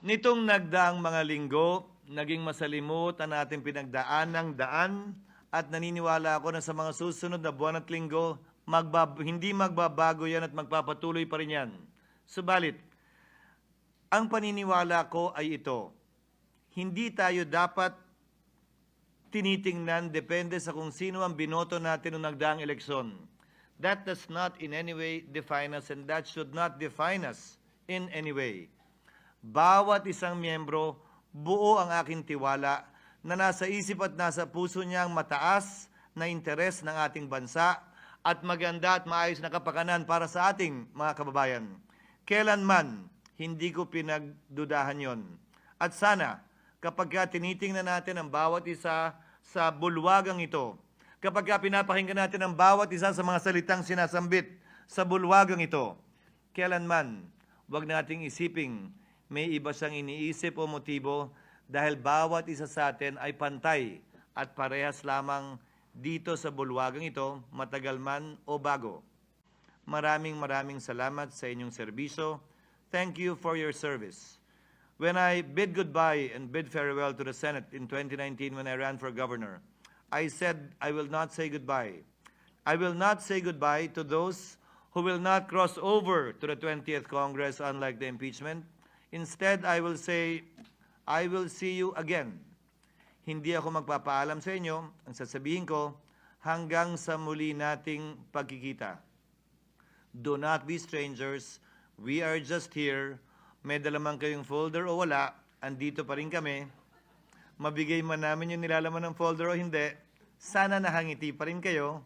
Nitong nagdaang mga linggo, naging masalimot ang ating pinagdaan ng daan at naniniwala ako na sa mga susunod na buwan at linggo, hindi magbabago yan at magpapatuloy pa rin yan. Subalit, ang paniniwala ko ay ito, hindi tayo dapat tinitingnan depende sa kung sino ang binoto natin noong nagdaang eleksyon. That does not in any way define us and that should not define us in any way. Bawat isang miyembro, buo ang aking tiwala na nasa isip at nasa puso niya ang mataas na interes ng ating bansa at maganda at maayos na kapakanan para sa ating mga kababayan. Kailanman, hindi ko pinagdudahan yon. At sana, kapag tinitingnan natin ang bawat isa sa bulwagang ito, kapag pinapakinggan natin ang bawat isa sa mga salitang sinasambit sa bulwagang ito, kailanman, huwag nating isiping may iba siyang iniisip o motibo dahil bawat isa sa atin ay pantay at parehas lamang dito sa bulwagang ito, matagal man o bago. Maraming salamat sa inyong serbisyo. Thank you for your service. When I bid goodbye and bid farewell to the Senate in 2019 when I ran for governor, I said I will not say goodbye. I will not say goodbye to those who will not cross over to the 20th Congress unlike the impeachment. Instead, I will say, I will see you again. Hindi ako magpapaalam sa inyo. Ang sasabihin ko, hanggang sa muli nating pagkikita. Do not be strangers. We are just here. May dala man kayong folder o wala, andito pa rin kami. Mabigay man namin yung nilalaman ng folder o hindi, sana nahangiti pa rin kayo.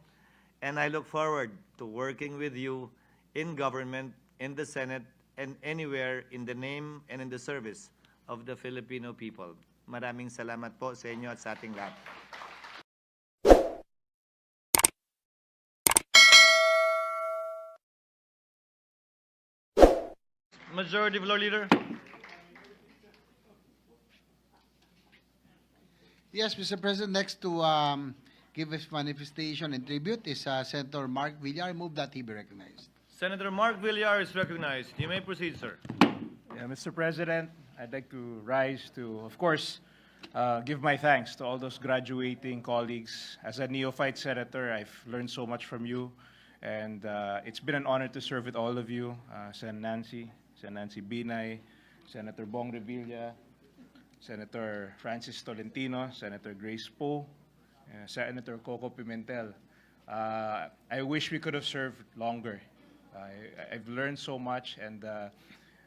And I look forward to working with you in government, in the Senate, and anywhere in the name and in the service of the Filipino people. Maraming salamat po sa inyo at sa ating lahat. Majority Floor Leader. Yes, Mr. President, next to give his manifestation and tribute is Senator Mark Villar. I move that he be recognized. Senator Mark Villar is recognized. You may proceed, sir. Yeah, Mr. President, I'd like to rise to, of course, give my thanks to all those graduating colleagues. As a neophyte senator, I've learned so much from you, and it's been an honor to serve with all of you, Sen. Nancy Binay, Senator Bong Revilla, Senator Francis Tolentino, Senator Grace Poe, Senator Coco Pimentel. I wish we could have served longer. I've learned so much, and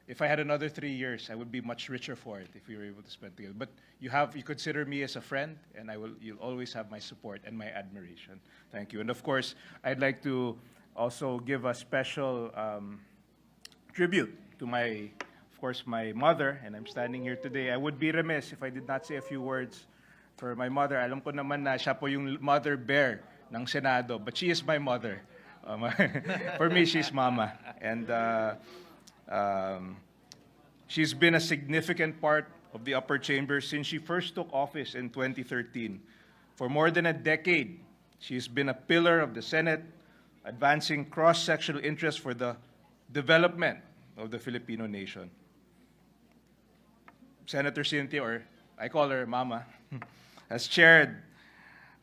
if I had another 3 years, I would be much richer for it if we were able to spend together. But you consider me as a friend, and you'll always have my support and my admiration. Thank you. And of course, I'd like to also give a special tribute to my mother, and I'm standing here today. I would be remiss if I did not say a few words for my mother. Alam ko naman na siya po yung mother bear ng Senado, but she is my mother. For me, she's mama. And she's been a significant part of the upper chamber since she first took office in 2013. For more than a decade, she's been a pillar of the Senate, advancing cross-sectional interests for the development of the Filipino nation. Senator Cynthia, or I call her Mama, has chaired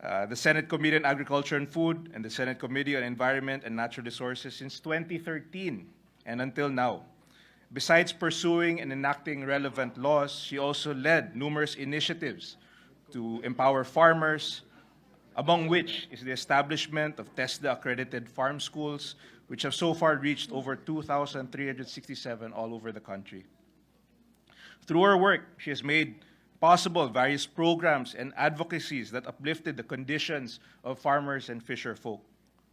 the Senate Committee on Agriculture and Food and the Senate Committee on Environment and Natural Resources since 2013 and until now. Besides pursuing and enacting relevant laws, she also led numerous initiatives to empower farmers, among which is the establishment of TESDA-accredited farm schools, which have so far reached over 2,367 all over the country. Through her work, she has made possible various programs and advocacies that uplifted the conditions of farmers and fisher folk.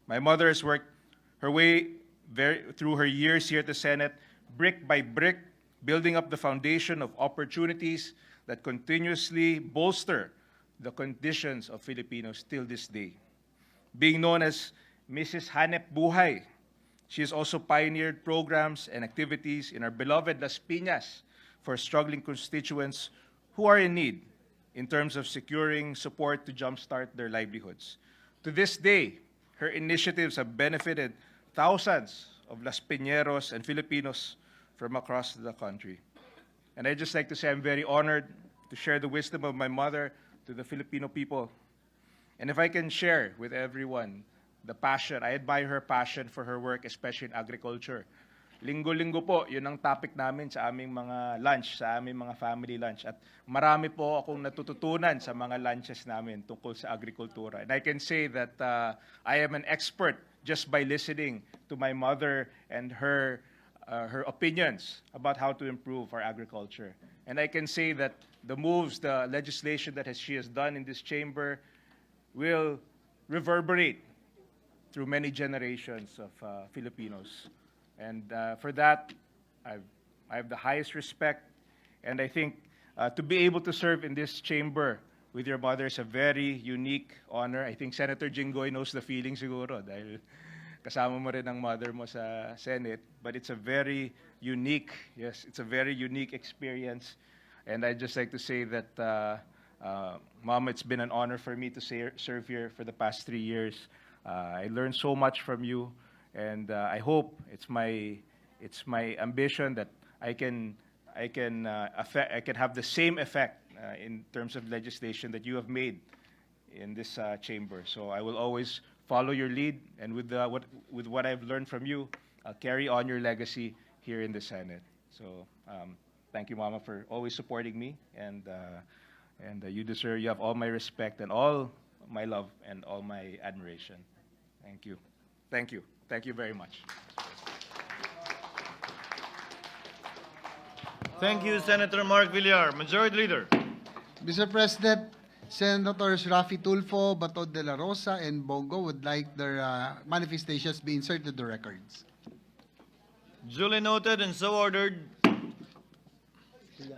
My mother has worked her way through her years here at the Senate, brick by brick, building up the foundation of opportunities that continuously bolster the conditions of Filipinos till this day. Being known as Mrs. Hanep Buhay, she has also pioneered programs and activities in our beloved Las Piñas for struggling constituents who are in need in terms of securing support to jumpstart their livelihoods. To this day, her initiatives have benefited thousands of Las Piñeros and Filipinos from across the country. And I'd just like to say I'm very honored to share the wisdom of my mother to the Filipino people. And if I can share with everyone the passion, I admire her passion for her work, especially in agriculture. Linggo-linggo po, yun ang topic namin sa aming mga lunch, sa aming mga family lunch. At marami po akong natututunan sa mga lunches namin tungkol sa agrikultura. And I can say that I am an expert just by listening to my mother and her opinions about how to improve our agriculture. And I can say that the moves, the legislation that she has done in this chamber will reverberate through many generations of Filipinos. And for that, I have the highest respect. And I think to be able to serve in this chamber with your mother is a very unique honor. I think Senator Jinggoy knows the feeling siguro dahil kasama mo rin ang mother mo sa Senate. But it's a very unique, yes, it's a very unique experience. And I'd just like to say that, Mom, it's been an honor for me to serve here for the past 3 years. I learned so much from you. And I hope it's my ambition that I can have the same effect in terms of legislation that you have made in this chamber. So I will always follow your lead, and with what I've learned from you, I'll carry on your legacy here in the Senate. So thank you, Mama, for always supporting me, and you have all my respect and all my love and all my admiration. Thank you. Thank you. Thank you very much. Thank you, Senator Mark Villar. Majority Leader. Mr. President, Senators Rafi Tulfo, Bato de la Rosa, and Bongo would like their manifestations be inserted to the records. Duly noted and so ordered.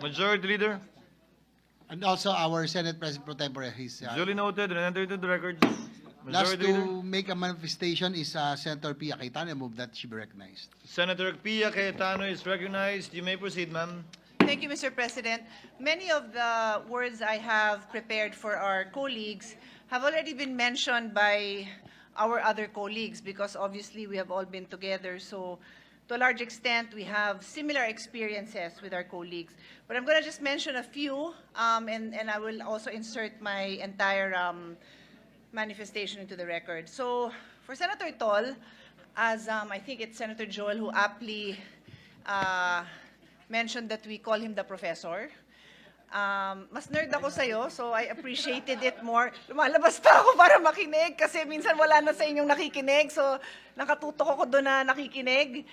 Majority Leader. And also our Senate President Pro Tempore, his Duly noted and entered into the records. last Majority Leader. to make a manifestation is Senator Pia Cayetano. I move that she be recognized. Senator Pia Cayetano is recognized. You may proceed, ma'am. Thank you, Mr. President. Many of the words I have prepared for our colleagues have already been mentioned by our other colleagues because obviously we have all been together. So to a large extent, we have similar experiences with our colleagues. But I'm going to just mention a few, and I will also insert my entire manifestation into the record. So for Senator Tol, as I think it's Senator Joel who aptly mentioned that we call him the professor. Mas nerd ako sa'yo, so I appreciated it more. Lumalabas pa ako para makinig kasi minsan wala na sa inyong nakikinig, so nakatutok ako doon na nakikinig.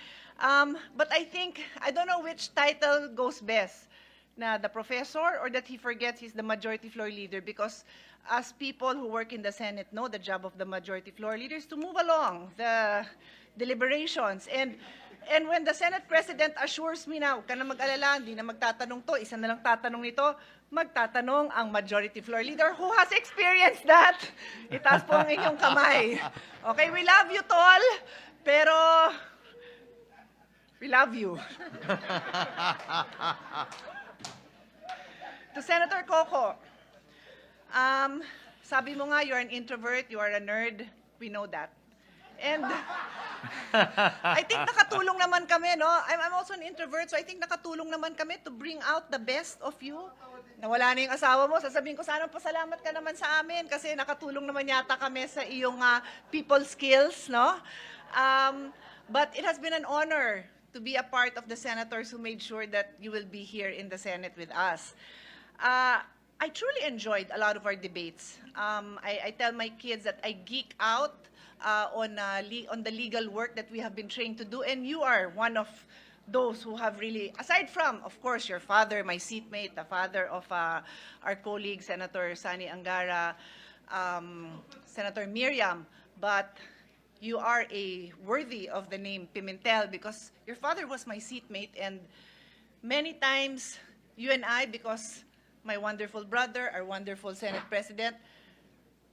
But I think, I don't know which title goes best, na the professor or that he forgets he's the majority floor leader, because as people who work in the Senate know, the job of the majority floor leader is to move along the deliberations. And when the Senate President assures me na, huwag ka na mag-alala, hindi na magtatanong to, isa na lang tatanong nito, magtatanong ang majority floor leader who has experienced that. Itaas po ang inyong kamay. Okay, we love you, Tol, pero we love you. To Senator Coco, sabi mo nga, you're an introvert, you are a nerd. We know that. And I think nakatulong naman kami, no? I'm also an introvert, so I think nakatulong naman kami to bring out the best of you. Nawala na yung asawa mo, sasabihin ko, sana pasalamat ka naman sa amin kasi nakatulong naman yata kami sa iyong people skills, no? But it has been an honor to be a part of the senators who made sure that you will be here in the Senate with us. I truly enjoyed a lot of our debates. I tell my kids that I geek out on the legal work that we have been trained to do, and you are one of those who have really, aside from, of course, your father, my seatmate, the father of our colleague, Senator Sani Angara, Senator Miriam, but you are worthy of the name Pimentel because your father was my seatmate, and many times you and I, because my wonderful brother, our wonderful Senate President,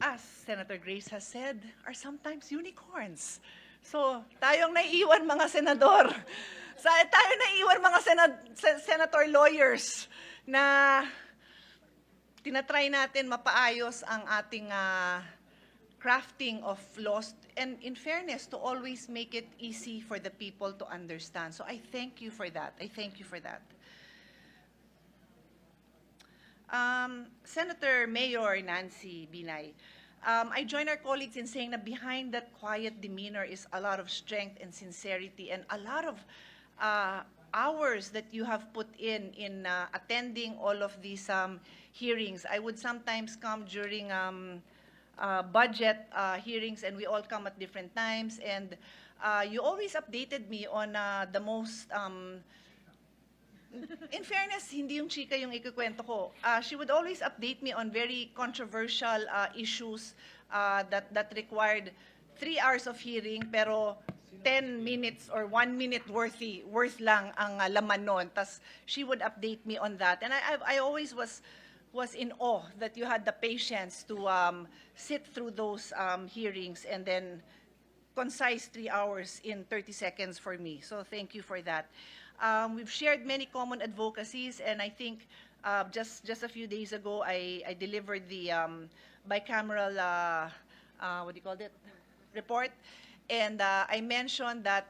as Senator Grace has said, are sometimes unicorns. So, tayong naiiwan mga senador, tayo naiiwan mga senator lawyers na tinatry natin mapaayos ang ating crafting of laws, and in fairness, to always make it easy for the people to understand. So I thank you for that. I thank you for that. Senator Mayor Nancy Binay, I join our colleagues in saying that behind that quiet demeanor is a lot of strength and sincerity and a lot of hours that you have put in attending all of these hearings. I would sometimes come during budget hearings, and we all come at different times, and you always updated me on the most in fairness, hindi yung chika yung ikukwento ko. She would always update me on very controversial issues that required 3 hours of hearing, pero 10 minutes or 1 minute worth lang ang laman nun. Tas she would update me on that. And I always was in awe that you had the patience to sit through those hearings and then concise 3 hours in 30 seconds for me. So thank you for that. We've shared many common advocacies, and I think just a few days ago, I delivered the bicameral, what do you call it, report, and I mentioned that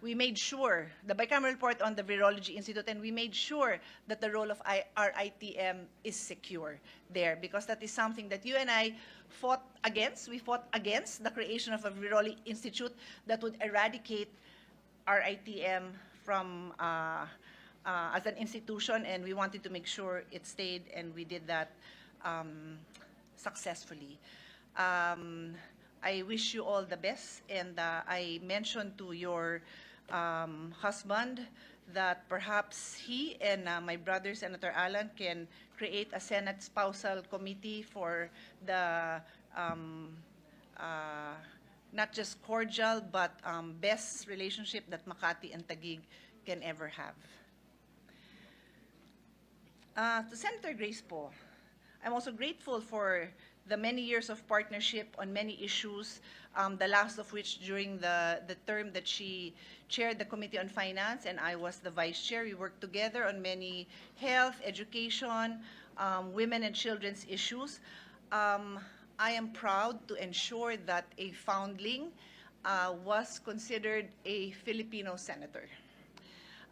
we made sure, the bicameral report on the Virology Institute, and we made sure that the role of RITM is secure there, because that is something that you and I fought against. We fought against the creation of a Virology Institute that would eradicate RITM from as an institution, and we wanted to make sure it stayed, and we did that successfully. I wish you all the best, and I mentioned to your husband that perhaps he and my brother, Senator Alan, can create a Senate spousal committee for the not just cordial, but best relationship that Makati and Taguig can ever have. To Senator Grace Poe, I'm also grateful for the many years of partnership on many issues, the last of which during the term that she chaired the Committee on Finance and I was the Vice Chair. We worked together on many health, education, women and children's issues. I am proud to ensure that a foundling was considered a Filipino senator.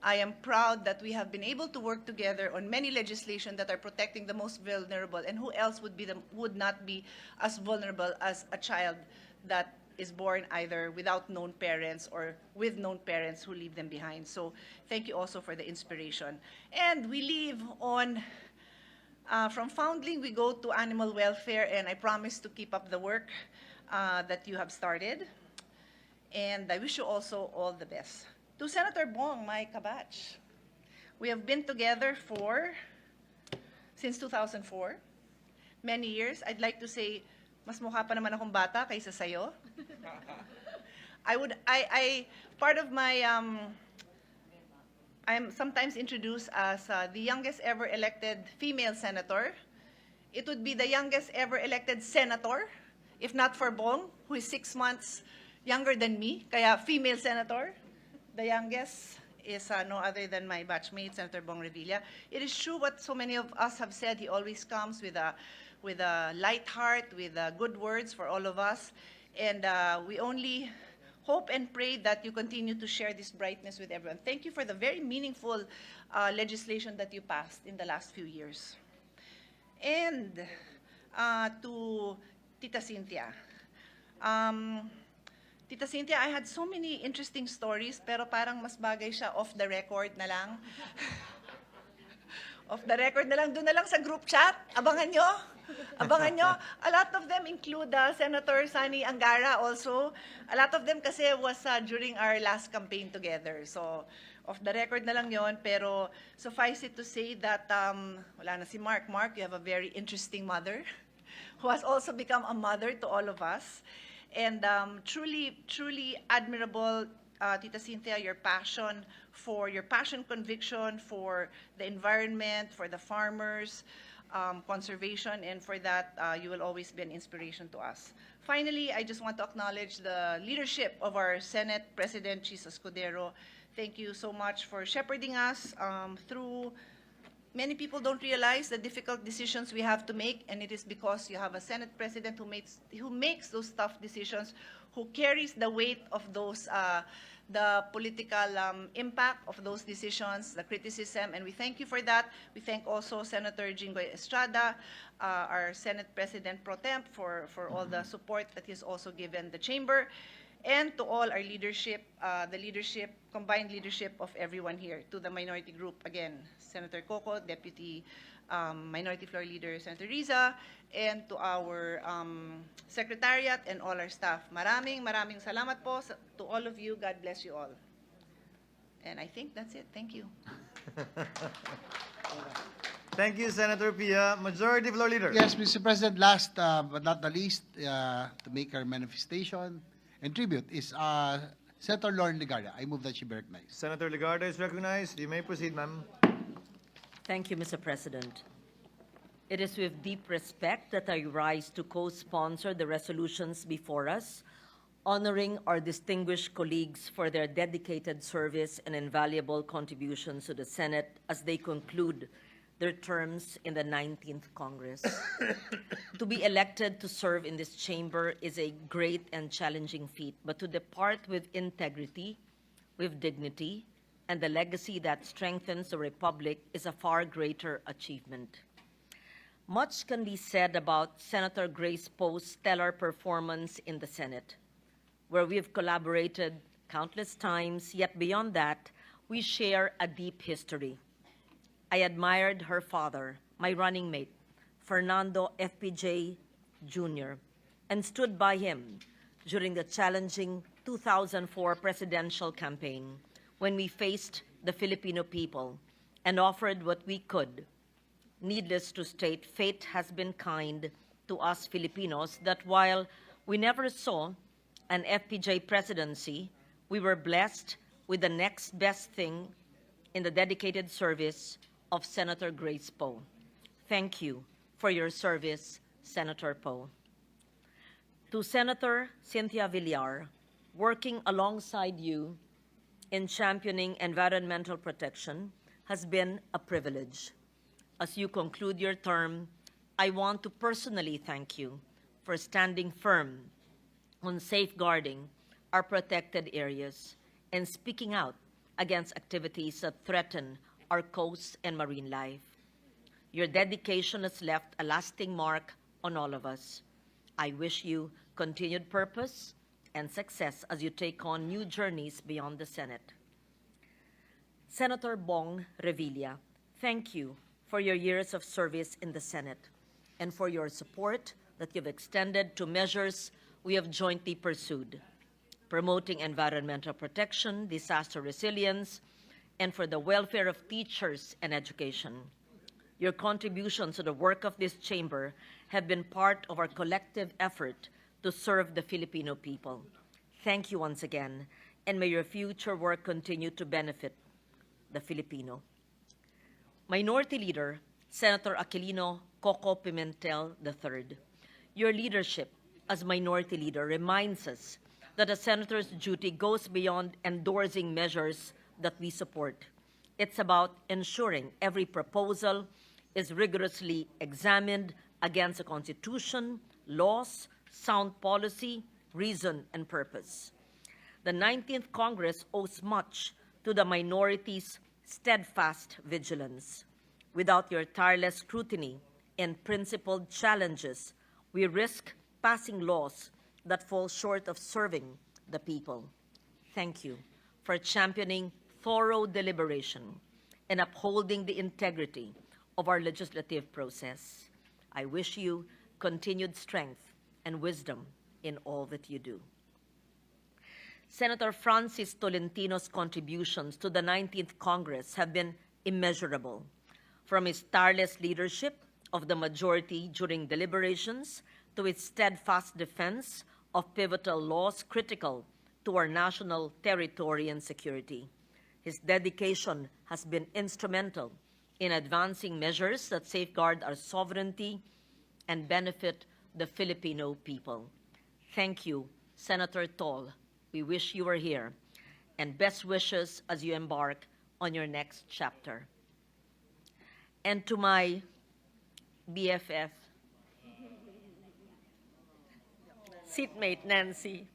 I am proud that we have been able to work together on many legislation that are protecting the most vulnerable, and who else would not be as vulnerable as a child that is born either without known parents or with known parents who leave them behind. So thank you also for the inspiration. And we leave on from foundling, we go to animal welfare, and I promise to keep up the work that you have started. And I wish you also all the best. To Senator Bong, my kabatch, we have been together since 2004, many years. I'd like to say, mas mukha pa naman akong bata kaysa sayo. Part of my, I'm sometimes introduced as the youngest ever elected female senator. It would be the youngest ever elected senator, if not for Bong, who is 6 months younger than me, kaya female senator. The youngest is no other than my batchmate, Senator Bong Revilla. It is true what so many of us have said. He always comes with a light heart, with good words for all of us. And we only hope and pray that you continue to share this brightness with everyone. Thank you for the very meaningful legislation that you passed in the last few years. And to Tita Cynthia. Tita Cynthia, I had so many interesting stories, pero parang mas bagay siya off the record na lang. Off the record na lang, doon na lang sa group chat. Abangan nyo. Abangan nyo. A lot of them include Senator Sani Angara also. A lot of them kasi was during our last campaign together. So, off the record na lang yon, pero suffice it to say that, wala na si Mark. Mark, you have a very interesting mother who has also become a mother to all of us. And truly, truly admirable, Tita Cynthia, your passion, conviction for the environment, for the farmers, conservation, and for that, you will always be an inspiration to us. Finally, I just want to acknowledge the leadership of our Senate President, Chis Escudero. Thank you so much for shepherding us through many people don't realize the difficult decisions we have to make, and it is because you have a Senate President who makes those tough decisions, who carries the weight of those, the political impact of those decisions, the criticism, and we thank you for that. We thank also Senator Jinggoy Estrada, our Senate President Pro Temp, for all the support that he's also given the chamber, and to all our leadership, the leadership, combined leadership of everyone here, to the minority group, again, Senator Coco, Deputy Minority Floor Leader Senator Riza, and to our Secretariat and all our staff. Maraming salamat po to all of you. God bless you all. And I think that's it. Thank you. Thank you, Senator Pia. Majority Floor Leader. Yes, Mr. President, last but not the least, to make our manifestation and tribute is Senator Lauren Legarda. I move that she be recognized. Senator Legarda is recognized. You may proceed, ma'am. Thank you, Mr. President. It is with deep respect that I rise to co-sponsor the resolutions before us, honoring our distinguished colleagues for their dedicated service and invaluable contributions to the Senate as they conclude their terms in the 19th Congress. To be elected to serve in this chamber is a great and challenging feat, but to depart with integrity, with dignity, and the legacy that strengthens the Republic is a far greater achievement. Much can be said about Senator Grace Poe's stellar performance in the Senate, where we've collaborated countless times, yet beyond that, we share a deep history. I admired her father, my running mate, Fernando FPJ Jr., and stood by him during the challenging 2004 presidential campaign when we faced the Filipino people and offered what we could. Needless to state, fate has been kind to us Filipinos that while we never saw an FPJ presidency, we were blessed with the next best thing in the dedicated service of Senator Grace Poe. Thank you for your service, Senator Poe. To Senator Cynthia Villar, working alongside you in championing environmental protection has been a privilege. As you conclude your term, I want to personally thank you for standing firm on safeguarding our protected areas and speaking out against activities that threaten our coast and marine life. Your dedication has left a lasting mark on all of us. I wish you continued purpose and success as you take on new journeys beyond the Senate. Senator Bong Revilla, thank you for your years of service in the Senate and for your support that you've extended to measures we have jointly pursued, promoting environmental protection, disaster resilience, and for the welfare of teachers and education. Your contributions to the work of this chamber have been part of our collective effort to serve the Filipino people. Thank you once again, and may your future work continue to benefit the Filipino. Minority Leader, Senator Aquilino Coco Pimentel III. Your leadership as Minority Leader reminds us that a senator's duty goes beyond endorsing measures that we support. It's about ensuring every proposal is rigorously examined against the Constitution, laws, sound policy, reason, and purpose. The 19th Congress owes much to the minority's steadfast vigilance. Without your tireless scrutiny and principled challenges, we risk passing laws that fall short of serving the people. Thank you for championing thorough deliberation and upholding the integrity of our legislative process. I wish you continued strength and wisdom in all that you do. Senator Francis Tolentino's contributions to the 19th Congress have been immeasurable, from his tireless leadership of the majority during deliberations to its steadfast defense of pivotal laws critical to our national territory and security. His dedication has been instrumental in advancing measures that safeguard our sovereignty and benefit the Filipino people. Thank you, Senator Tol. We wish you were here, and best wishes as you embark on your next chapter. and to my BFF, seatmate Nancy.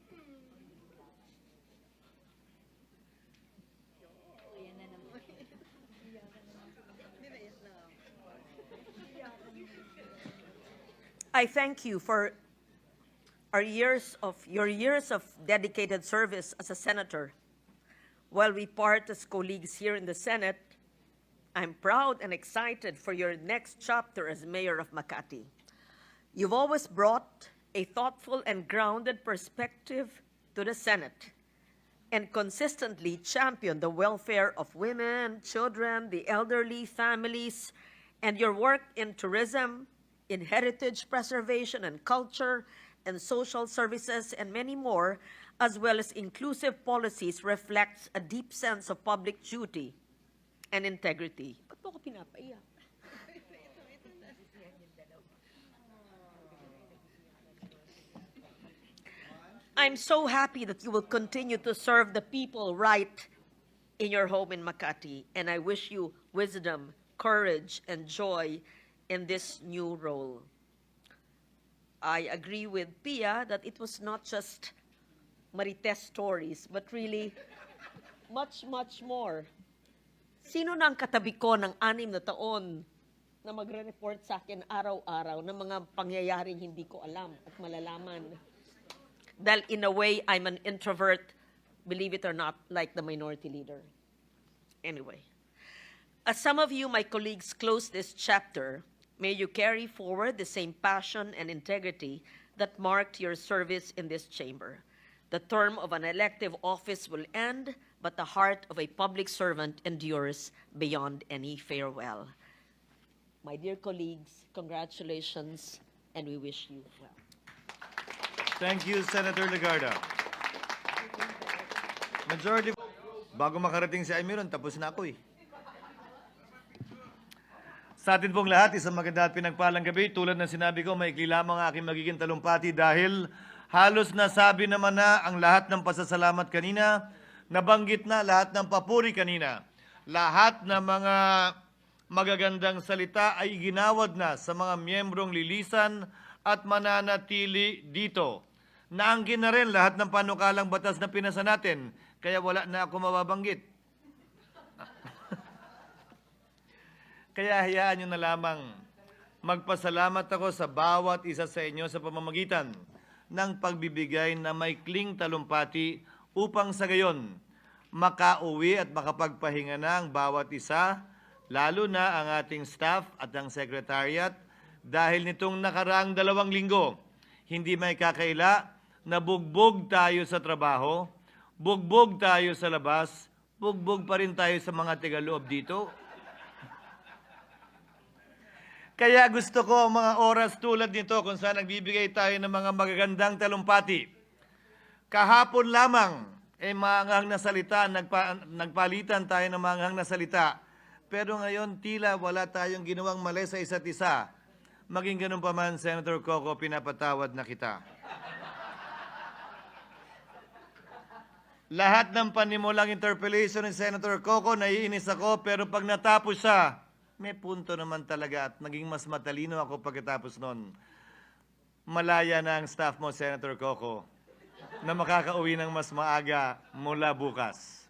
I thank you for your years of dedicated service as a senator. While we part as colleagues here in the Senate, I'm proud and excited for your next chapter as mayor of Makati. You've always brought a thoughtful and grounded perspective to the Senate and consistently championed the welfare of women, children, the elderly, families, and your work in tourism, in heritage preservation and culture, and social services, and many more, as well as inclusive policies, reflects a deep sense of public duty and integrity. Ba't mo ako pinapaiyak? I'm so happy that you will continue to serve the people right in your home in Makati, and I wish you wisdom, courage, and joy in this new role. I agree with Pia that it was not just Marites stories, but really much, much more. Sino nang katabi ko ng 6 na taon na magre-report sa akin araw-araw ng mga pangyayaring hindi ko alam at malalaman? Dahil in a way, I'm an introvert, believe it or not, like the minority leader. Anyway, as some of you, my colleagues, close this chapter, may you carry forward the same passion and integrity that marked your service in this chamber. The term of an elective office will end, but the heart of a public servant endures beyond any farewell. My dear colleagues, congratulations, and we wish you well. Thank you, Senator Legarda. Majority, bago makarating si Amiron, tapos na ako eh. Sa atin pong lahat, isang maganda at pinagpalang gabi. Tulad ng sinabi ko, maikli lamang ang aking magiging talumpati dahil halos nasabi naman na ang lahat ng pasasalamat kanina, nabanggit na lahat ng papuri kanina. Lahat ng mga magagandang salita ay ginawad na sa mga miyembrong lilisan at mananatili dito. Naangkin na rin lahat ng panukalang batas na pinasa natin, kaya wala na ako mababanggit. Kaya hayaan nyo na lamang magpasalamat ako sa bawat isa sa inyo sa pamamagitan ng pagbibigay na maikling talumpati upang sa gayon makauwi at makapagpahinga na ang bawat isa, lalo na ang ating staff at ang secretariat, dahil nitong nakaraang 2 linggo, hindi may kakaila na bugbog tayo sa trabaho, bugbog tayo sa labas, bugbog pa rin tayo sa mga tigaloob dito. Kaya gusto ko ang mga oras tulad nito kung saan nagbibigay tayo ng mga magagandang talumpati. Kahapon lamang, maanghang na salita, nagpalitan tayo ng maanghang na salita. Pero ngayon, tila wala tayong ginawang mali sa isa't isa. Maging ganun pa man, Senator Coco, pinapatawad na kita. Lahat ng panimulang interpellation ni Senator Coco, naiinis ako, pero pag natapos siya, may punto naman talaga at naging mas matalino ako pagkatapos nun. Malaya na ang staff mo, Senator Coco, na makakauwi ng mas maaga mula bukas.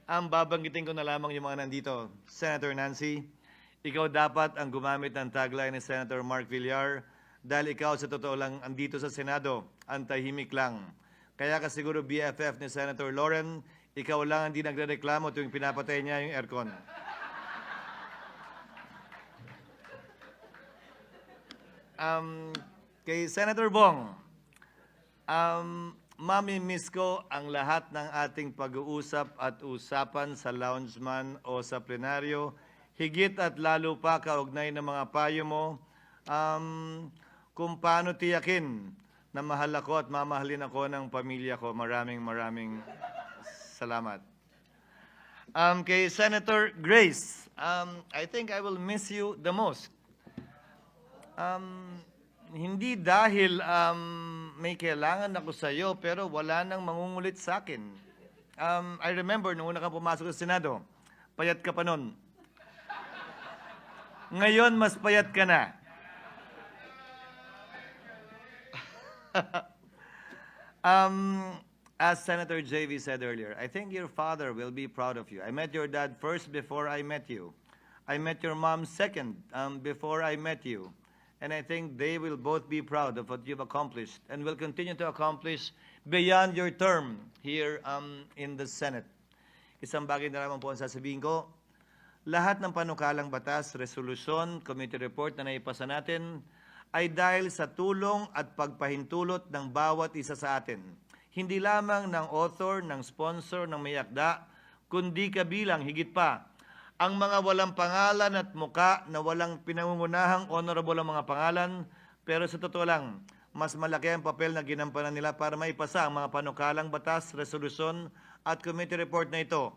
Ang babanggitin ko na lamang yung mga nandito. Senator Nancy, ikaw dapat ang gumamit ng tagline ni Senator Mark Villar dahil ikaw sa totoo lang andito sa Senado, ang tahimik lang. Kaya ka siguro BFF ni Senator Lauren, ikaw lang hindi nagrereklamo tuwing pinapatay niya yung aircon. Kay Senator Bong, mami-miss ko ang lahat ng ating pag-uusap at usapan sa loungeman o sa plenaryo, higit at lalo pa kaugnay ng mga payo mo, kung paano tiyakin na mahal ako at mamahalin ako ng pamilya ko. Maraming salamat. Kay Senator Grace, I think I will miss you the most. Hindi dahil may kailangan ako sa iyo, pero wala nang mangungulit sa akin. I remember, nung una kang pumasok sa Senado, payat ka pa nun. Ngayon, mas payat ka na. As Senator JV said earlier, I think your father will be proud of you. I met your dad first before I met you. I met your mom second before I met you. And I think they will both be proud of what you've accomplished and will continue to accomplish beyond your term here in the Senate. Isang bagay na lamang po ang sasabihin ko, lahat ng panukalang batas, resolusyon, committee report na naipasa natin ay dahil sa tulong at pagpahintulot ng bawat isa sa atin. Hindi lamang ng author, ng sponsor, ng may akda, kundi kabilang higit pa ang mga walang pangalan at muka na walang pinangungunahang honorable ang mga pangalan, pero sa totoo lang, mas malaki ang papel na ginampanan nila para maipasa ang mga panukalang batas, resolusyon at committee report na ito.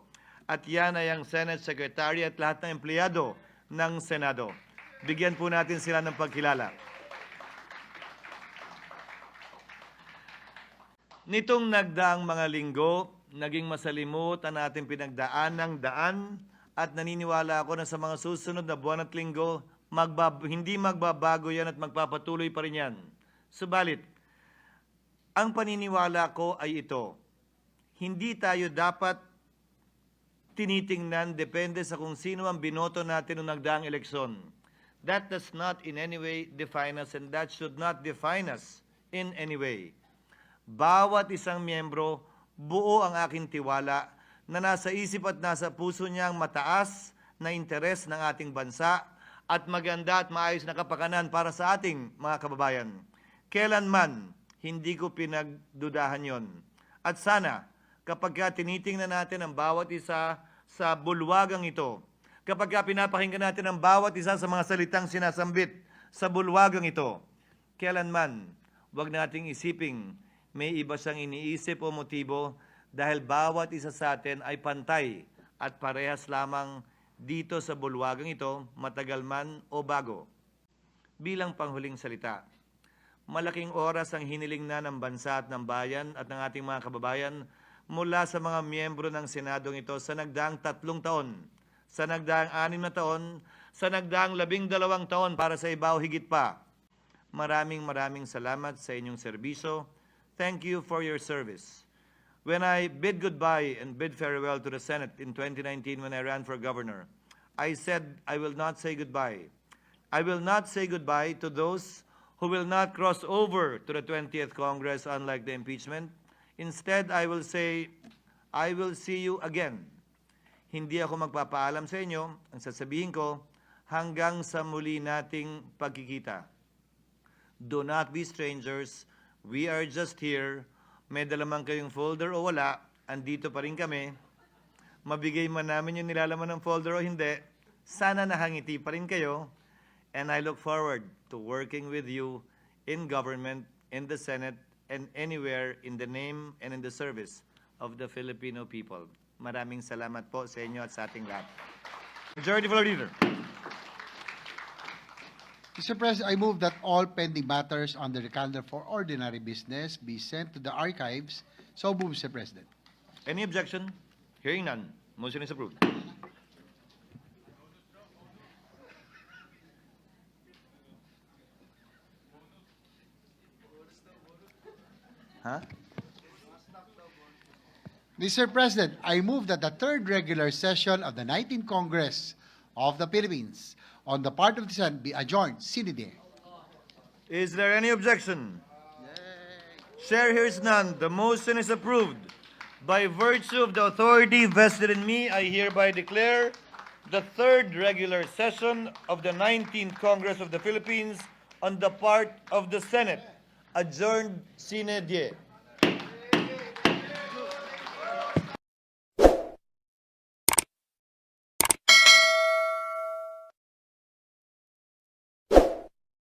At yan ay ang Senate Secretary at lahat ng empleyado ng Senado. Bigyan po natin sila ng pagkilala. Nitong nagdaang mga linggo, naging masalimut ang ating pinagdaan ng daan at naniniwala ako na sa mga susunod na buwan at linggo, hindi magbabago yan at magpapatuloy pa rin yan. Subalit, ang paniniwala ko ay ito, hindi tayo dapat tinitingnan depende sa kung sino ang binoto natin noong nagdaang eleksyon. That does not in any way define us and that should not define us in any way. Bawat isang miyembro, buo ang aking tiwala na nasa isip at nasa puso niya ang mataas na interes ng ating bansa at maganda at maayos na kapakanan para sa ating mga kababayan. Kailanman, hindi ko pinagdudahan yon. At sana, kapag tinitingnan natin ang bawat isa sa bulwagang ito, kapag pinapakinggan natin ang bawat isa sa mga salitang sinasambit sa bulwagang ito, kailanman, huwag nating isiping may iba siyang iniisip o motibo dahil bawat isa sa atin ay pantay at parehas lamang dito sa bulwagang ito, matagal man o bago. Bilang panghuling salita, malaking oras ang hiniling na ng bansa at ng bayan at ng ating mga kababayan mula sa mga miyembro ng Senadong ito sa nagdaang 3 taon, sa nagdaang 6 na taon, sa nagdaang 12 taon para sa iba o higit pa. Maraming salamat sa inyong serbisyo. Thank you for your service. When I bid goodbye and bid farewell to the Senate in 2019 when I ran for governor, I said I will not say goodbye. I will not say goodbye to those who will not cross over to the 20th Congress unlike the impeachment. Instead, I will say, I will see you again. Hindi ako magpapaalam sa inyo. Ang sasabihin ko, hanggang sa muli nating pagkikita. Do not be strangers. We are just here. May dala man kayong folder o wala, andito pa rin kami. Mabigay man namin yung nilalaman ng folder o hindi, sana nakangiti pa rin kayo. And I look forward to working with you in government, in the Senate, and anywhere in the name and in the service of the Filipino people. Maraming salamat po sa inyo at sa ating lahat. Majority Floor Leader. Mr. President, I move that all pending matters under the calendar for ordinary business be sent to the archives. So move, Mr. President. Any objection? Hearing none. Motion is approved. Huh? Mr. President, I move that the third regular session of the 19th Congress of the Philippines on the part of the Senate be adjourned sine die. Is there any objection? Chair hears none. The motion is approved. By virtue of the authority vested in me, I hereby declare the third regular session of the 19th Congress of the Philippines on the part of the Senate adjourned sine die.